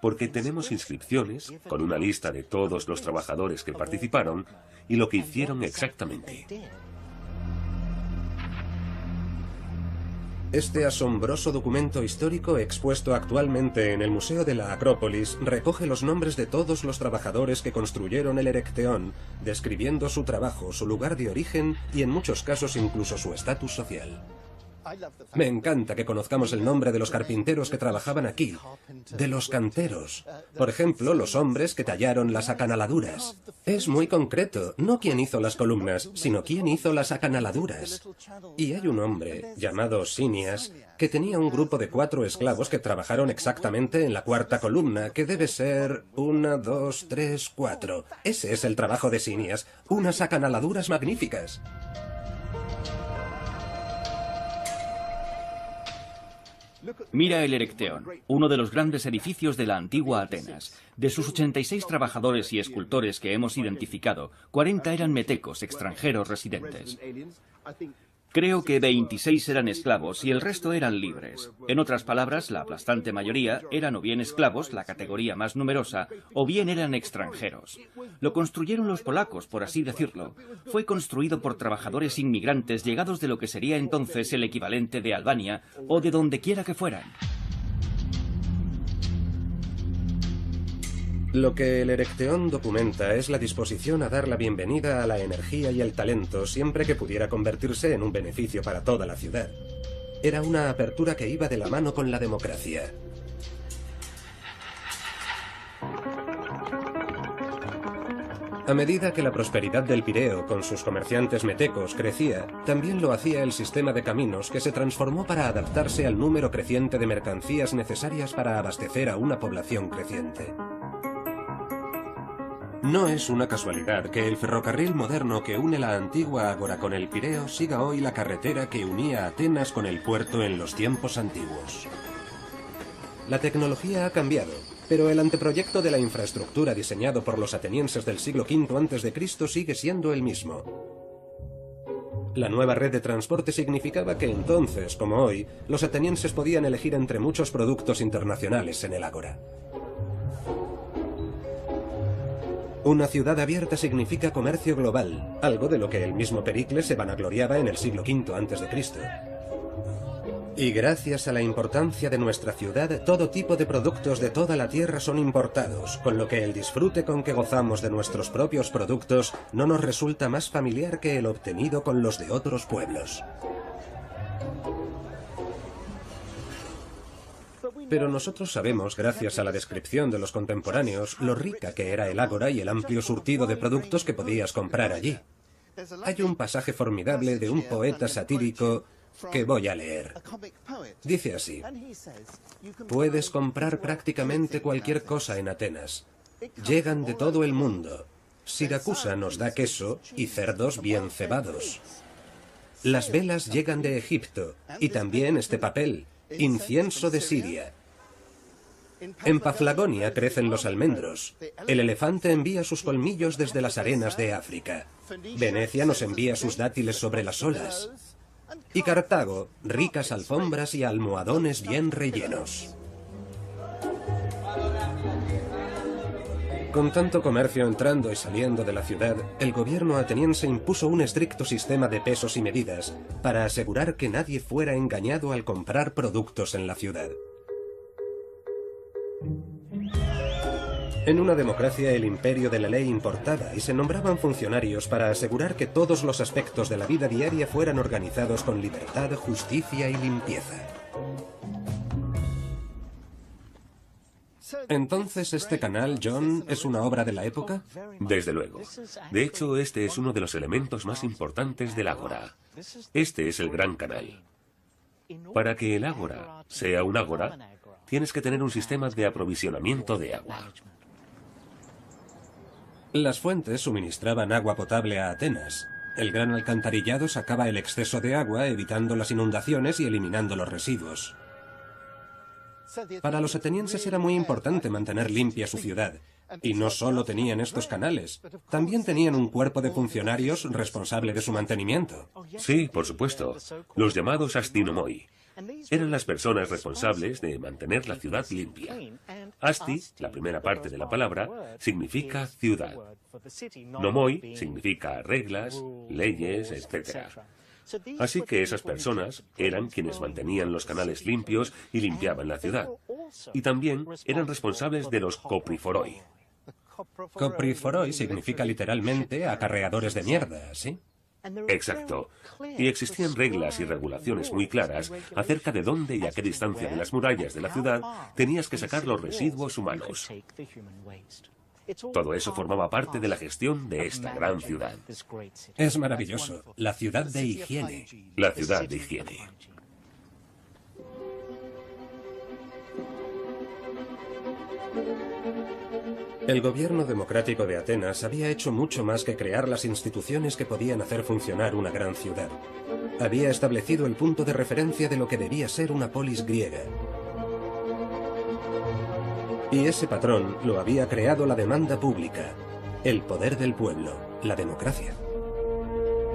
Porque tenemos inscripciones con una lista de todos los trabajadores que participaron y lo que hicieron exactamente. Este asombroso documento histórico expuesto actualmente en el Museo de la Acrópolis recoge los nombres de todos los trabajadores que construyeron el Erecteón, describiendo su trabajo, su lugar de origen y en muchos casos incluso su estatus social. Me encanta que conozcamos el nombre de los carpinteros que trabajaban aquí, de los canteros. Por ejemplo, los hombres que tallaron las acanaladuras. Es muy concreto, no quién hizo las columnas, sino quién hizo las acanaladuras. Y hay un hombre llamado Sinias que tenía un grupo de 4 esclavos que trabajaron exactamente en la 4ª columna, que debe ser 1, 2, 3, 4. Ese es el trabajo de Sinias, unas acanaladuras magníficas. Mira el Erecteón, uno de los grandes edificios de la antigua Atenas. De sus 86 trabajadores y escultores que hemos identificado, 40 eran metecos, extranjeros residentes. Creo que 26 eran esclavos y el resto eran libres. En otras palabras, la aplastante mayoría eran o bien esclavos, la categoría más numerosa, o bien eran extranjeros. Lo construyeron los polacos, por así decirlo. Fue construido por trabajadores inmigrantes llegados de lo que sería entonces el equivalente de Albania o de donde quiera que fueran. Lo que el Erecteón documenta es la disposición a dar la bienvenida a la energía y el talento siempre que pudiera convertirse en un beneficio para toda la ciudad. Era una apertura que iba de la mano con la democracia. A medida que la prosperidad del Pireo con sus comerciantes metecos crecía, también lo hacía el sistema de caminos, que se transformó para adaptarse al número creciente de mercancías necesarias para abastecer a una población creciente. No es una casualidad que el ferrocarril moderno que une la antigua Ágora con el Pireo siga hoy la carretera que unía Atenas con el puerto en los tiempos antiguos. La tecnología ha cambiado, pero el anteproyecto de la infraestructura diseñado por los atenienses del siglo V a.C. sigue siendo el mismo. La nueva red de transporte significaba que entonces, como hoy, los atenienses podían elegir entre muchos productos internacionales en el Ágora. Una ciudad abierta significa comercio global, algo de lo que el mismo Pericles se vanagloriaba en el siglo V a.C. Y gracias a la importancia de nuestra ciudad, todo tipo de productos de toda la tierra son importados, con lo que el disfrute con que gozamos de nuestros propios productos no nos resulta más familiar que el obtenido con los de otros pueblos. Pero nosotros sabemos, gracias a la descripción de los contemporáneos, lo rica que era el Ágora y el amplio surtido de productos que podías comprar allí. Hay un pasaje formidable de un poeta satírico que voy a leer. Dice así: puedes comprar prácticamente cualquier cosa en Atenas. Llegan de todo el mundo. Siracusa nos da queso y cerdos bien cebados. Las velas llegan de Egipto, y también este papel, incienso de Siria. En Paflagonia crecen los almendros. El elefante envía sus colmillos desde las arenas de África. Venecia nos envía sus dátiles sobre las olas. Y Cartago, ricas alfombras y almohadones bien rellenos. Con tanto comercio entrando y saliendo de la ciudad, el gobierno ateniense impuso un estricto sistema de pesos y medidas para asegurar que nadie fuera engañado al comprar productos en la ciudad. En una democracia el imperio de la ley importaba y se nombraban funcionarios para asegurar que todos los aspectos de la vida diaria fueran organizados con libertad, justicia y limpieza. ¿Entonces este canal, John, es una obra de la época? Desde luego. De hecho, este es uno de los elementos más importantes del Ágora. Este es el Gran Canal. Para que el Ágora sea un Ágora, tienes que tener un sistema de aprovisionamiento de agua. Las fuentes suministraban agua potable a Atenas. El gran alcantarillado sacaba el exceso de agua, evitando las inundaciones y eliminando los residuos. Para los atenienses era muy importante mantener limpia su ciudad. Y no solo tenían estos canales, también tenían un cuerpo de funcionarios responsable de su mantenimiento. Sí, por supuesto. Los llamados astinomoi. Eran las personas responsables de mantener la ciudad limpia. Asti, la primera parte de la palabra, significa ciudad. Nomoi significa reglas, leyes, etc. Así que esas personas eran quienes mantenían los canales limpios y limpiaban la ciudad. Y también eran responsables de los copriforoi. Copriforoi significa literalmente acarreadores de mierda, ¿sí? Exacto. Y existían reglas y regulaciones muy claras acerca de dónde y a qué distancia de las murallas de la ciudad tenías que sacar los residuos humanos. Todo eso formaba parte de la gestión de esta gran ciudad. Es maravilloso. La ciudad de higiene. La ciudad de higiene. El gobierno democrático de Atenas había hecho mucho más que crear las instituciones que podían hacer funcionar una gran ciudad. Había establecido el punto de referencia de lo que debía ser una polis griega. Y ese patrón lo había creado la demanda pública, el poder del pueblo, la democracia.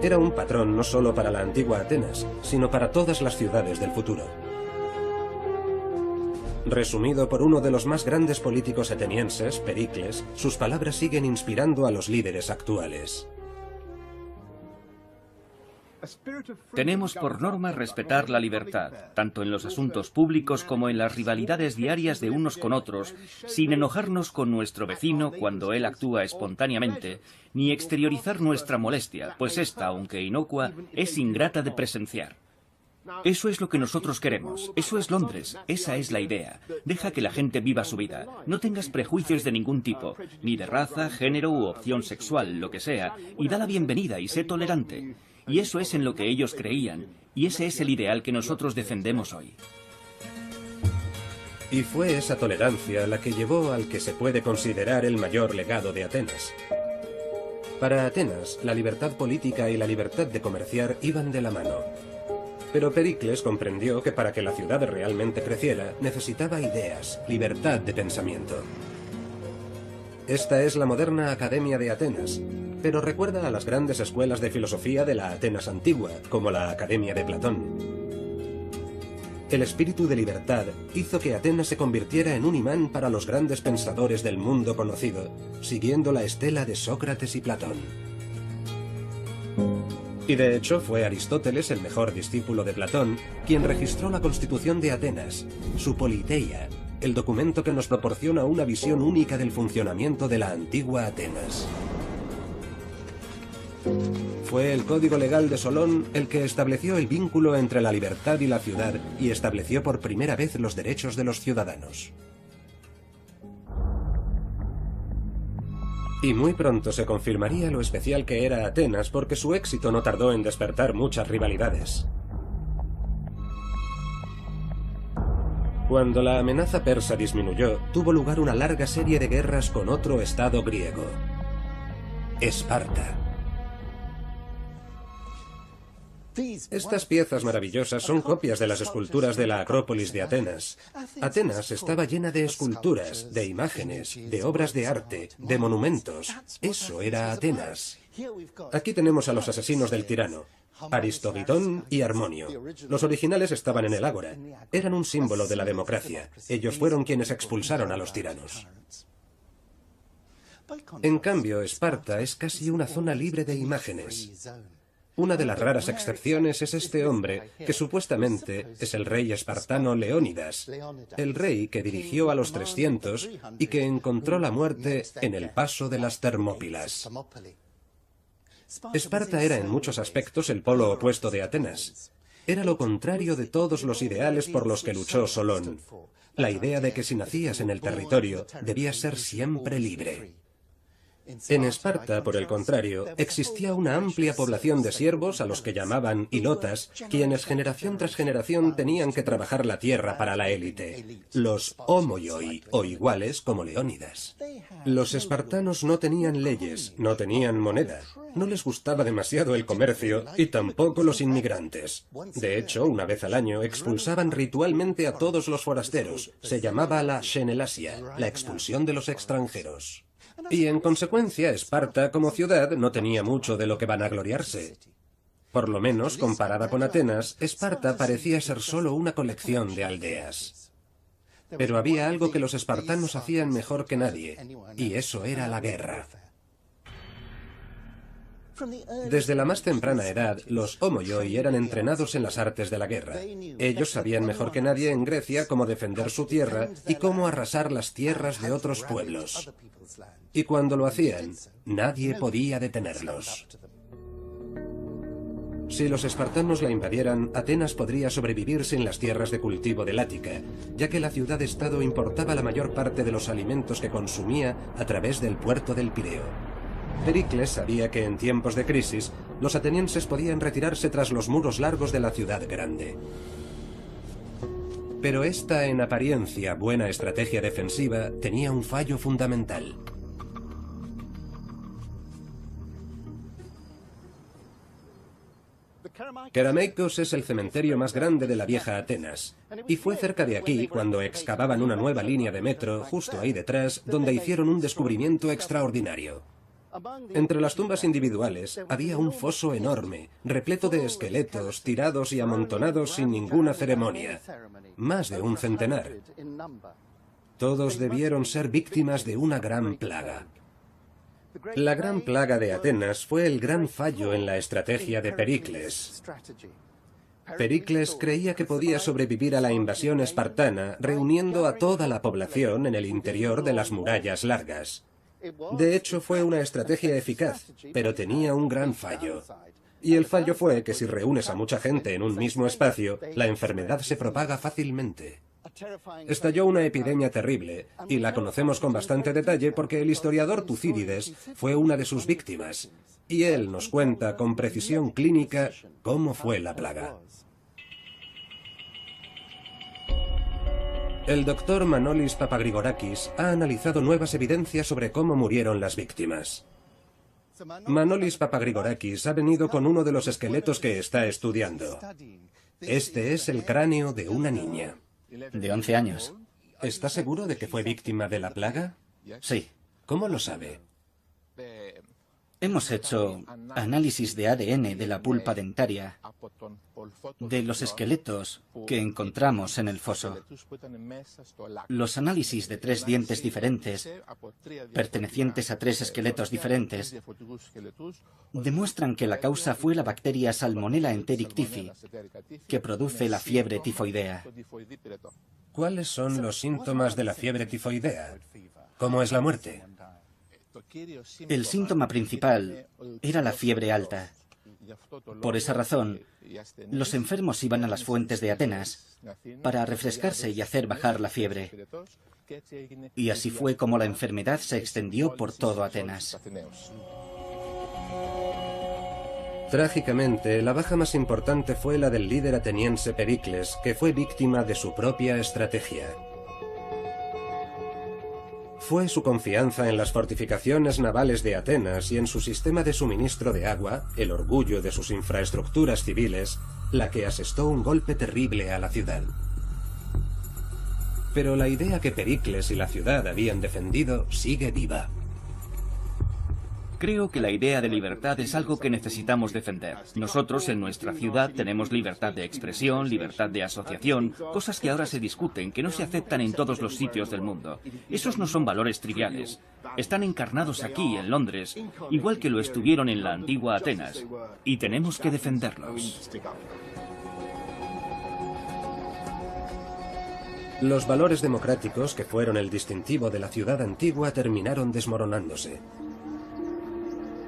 Era un patrón no solo para la antigua Atenas, sino para todas las ciudades del futuro. Resumido por uno de los más grandes políticos atenienses, Pericles, sus palabras siguen inspirando a los líderes actuales. Tenemos por norma respetar la libertad, tanto en los asuntos públicos como en las rivalidades diarias de unos con otros, sin enojarnos con nuestro vecino cuando él actúa espontáneamente, ni exteriorizar nuestra molestia, pues esta, aunque inocua, es ingrata de presenciar. Eso es lo que nosotros queremos. Eso es Londres. Esa es la idea. Deja que la gente viva su vida. No tengas prejuicios de ningún tipo, ni de raza, género u opción sexual, lo que sea, y da la bienvenida y sé tolerante. Y eso es en lo que ellos creían, y ese es el ideal que nosotros defendemos hoy. Y fue esa tolerancia la que llevó al que se puede considerar el mayor legado de Atenas. Para Atenas, la libertad política y la libertad de comerciar iban de la mano. Pero Pericles comprendió que para que la ciudad realmente creciera, necesitaba ideas, libertad de pensamiento. Esta es la moderna Academia de Atenas, pero recuerda a las grandes escuelas de filosofía de la Atenas antigua, como la Academia de Platón. El espíritu de libertad hizo que Atenas se convirtiera en un imán para los grandes pensadores del mundo conocido, siguiendo la estela de Sócrates y Platón. Y de hecho fue Aristóteles, el mejor discípulo de Platón, quien registró la Constitución de Atenas, su Politeia, el documento que nos proporciona una visión única del funcionamiento de la antigua Atenas. Fue el Código Legal de Solón el que estableció el vínculo entre la libertad y la ciudad y estableció por primera vez los derechos de los ciudadanos. Y muy pronto se confirmaría lo especial que era Atenas porque su éxito no tardó en despertar muchas rivalidades. Cuando la amenaza persa disminuyó, tuvo lugar una larga serie de guerras con otro estado griego, Esparta. Estas piezas maravillosas son copias de las esculturas de la Acrópolis de Atenas. Atenas estaba llena de esculturas, de imágenes, de obras de arte, de monumentos. Eso era Atenas. Aquí tenemos a los asesinos del tirano, Aristogitón y Harmonio. Los originales estaban en el Ágora. Eran un símbolo de la democracia. Ellos fueron quienes expulsaron a los tiranos. En cambio, Esparta es casi una zona libre de imágenes. Una de las raras excepciones es este hombre, que supuestamente es el rey espartano Leónidas, el rey que dirigió a los 300 y que encontró la muerte en el paso de las Termópilas. Esparta era en muchos aspectos el polo opuesto de Atenas. Era lo contrario de todos los ideales por los que luchó Solón. La idea de que si nacías en el territorio, debías ser siempre libre. En Esparta, por el contrario, existía una amplia población de siervos a los que llamaban ilotas, quienes generación tras generación tenían que trabajar la tierra para la élite, los homoioi, o iguales como Leónidas. Los espartanos no tenían leyes, no tenían moneda, no les gustaba demasiado el comercio y tampoco los inmigrantes. De hecho, una vez al año expulsaban ritualmente a todos los forasteros. Se llamaba la xenelasia, la expulsión de los extranjeros. Y en consecuencia, Esparta como ciudad no tenía mucho de lo que vanagloriarse. Por lo menos, comparada con Atenas, Esparta parecía ser solo una colección de aldeas. Pero había algo que los espartanos hacían mejor que nadie, y eso era la guerra. Desde la más temprana edad, los homoioi eran entrenados en las artes de la guerra. Ellos sabían mejor que nadie en Grecia cómo defender su tierra y cómo arrasar las tierras de otros pueblos. Y cuando lo hacían, nadie podía detenerlos. Si los espartanos la invadieran, Atenas podría sobrevivir sin las tierras de cultivo del Ática, ya que la ciudad-estado importaba la mayor parte de los alimentos que consumía a través del puerto del Pireo. Pericles sabía que en tiempos de crisis, los atenienses podían retirarse tras los muros largos de la ciudad grande. Pero esta, en apariencia, buena estrategia defensiva tenía un fallo fundamental. Kerameikos es el cementerio más grande de la vieja Atenas, y fue cerca de aquí cuando excavaban una nueva línea de metro, justo ahí detrás, donde hicieron un descubrimiento extraordinario. Entre las tumbas individuales había un foso enorme, repleto de esqueletos tirados y amontonados sin ninguna ceremonia, más de un centenar. Todos debieron ser víctimas de una gran plaga. La gran plaga de Atenas fue el gran fallo en la estrategia de Pericles. Pericles creía que podía sobrevivir a la invasión espartana reuniendo a toda la población en el interior de las murallas largas. De hecho, fue una estrategia eficaz, pero tenía un gran fallo. Y el fallo fue que si reúnes a mucha gente en un mismo espacio, la enfermedad se propaga fácilmente. Estalló una epidemia terrible, y la conocemos con bastante detalle porque el historiador Tucídides fue una de sus víctimas, y él nos cuenta con precisión clínica cómo fue la plaga. El doctor Manolis Papagrigorakis ha analizado nuevas evidencias sobre cómo murieron las víctimas. Manolis Papagrigorakis ha venido con uno de los esqueletos que está estudiando. Este es el cráneo de una niña. De 11 años. ¿Está seguro de que fue víctima de la plaga? Sí. ¿Cómo lo sabe? Hemos hecho análisis de ADN de la pulpa dentaria, de los esqueletos que encontramos en el foso. Los análisis de 3 dientes diferentes, pertenecientes a 3 esqueletos diferentes, demuestran que la causa fue la bacteria Salmonella enteric typhi, que produce la fiebre tifoidea. ¿Cuáles son los síntomas de la fiebre tifoidea? ¿Cómo es la muerte? El síntoma principal era la fiebre alta. Por esa razón, los enfermos iban a las fuentes de Atenas para refrescarse y hacer bajar la fiebre. Y así fue como la enfermedad se extendió por todo Atenas. Trágicamente, la baja más importante fue la del líder ateniense Pericles, que fue víctima de su propia estrategia. Fue su confianza en las fortificaciones navales de Atenas y en su sistema de suministro de agua, el orgullo de sus infraestructuras civiles, la que asestó un golpe terrible a la ciudad. Pero la idea que Pericles y la ciudad habían defendido sigue viva. Creo que la idea de libertad es algo que necesitamos defender. Nosotros en nuestra ciudad tenemos libertad de expresión, libertad de asociación, cosas que ahora se discuten, que no se aceptan en todos los sitios del mundo. Esos no son valores triviales. Están encarnados aquí, en Londres, igual que lo estuvieron en la antigua Atenas, y tenemos que defenderlos. Los valores democráticos, que fueron el distintivo de la ciudad antigua, terminaron desmoronándose.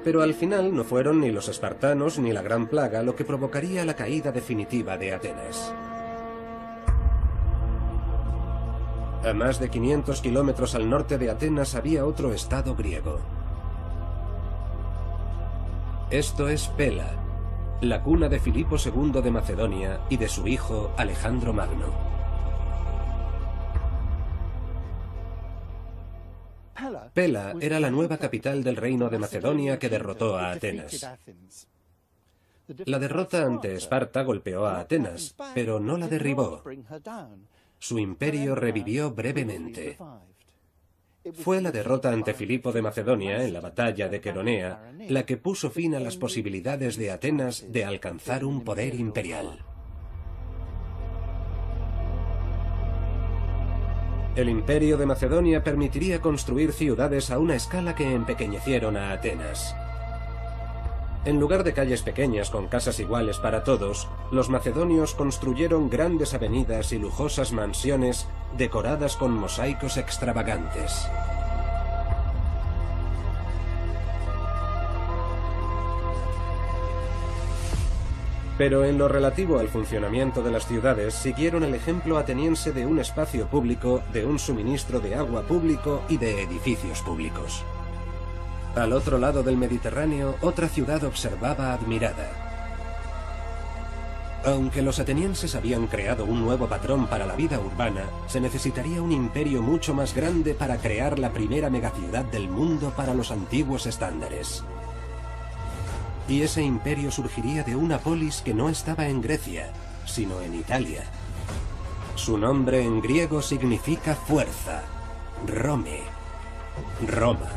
Pero al final no fueron ni los espartanos ni la gran plaga lo que provocaría la caída definitiva de Atenas. A más de 500 kilómetros al norte de Atenas había otro estado griego. Esto es Pela, la cuna de Filipo II de Macedonia y de su hijo Alejandro Magno. Pela era la nueva capital del reino de Macedonia que derrotó a Atenas. La derrota ante Esparta golpeó a Atenas, pero no la derribó. Su imperio revivió brevemente. Fue la derrota ante Filipo de Macedonia en la batalla de Queronea la que puso fin a las posibilidades de Atenas de alcanzar un poder imperial. El imperio de Macedonia permitiría construir ciudades a una escala que empequeñecieron a Atenas. En lugar de calles pequeñas con casas iguales para todos, los macedonios construyeron grandes avenidas y lujosas mansiones decoradas con mosaicos extravagantes. Pero en lo relativo al funcionamiento de las ciudades, siguieron el ejemplo ateniense de un espacio público, de un suministro de agua público y de edificios públicos. Al otro lado del Mediterráneo, otra ciudad observaba admirada. Aunque los atenienses habían creado un nuevo patrón para la vida urbana, se necesitaría un imperio mucho más grande para crear la primera megaciudad del mundo para los antiguos estándares. Y ese imperio surgiría de una polis que no estaba en Grecia, sino en Italia. Su nombre en griego significa fuerza, Rome, Roma.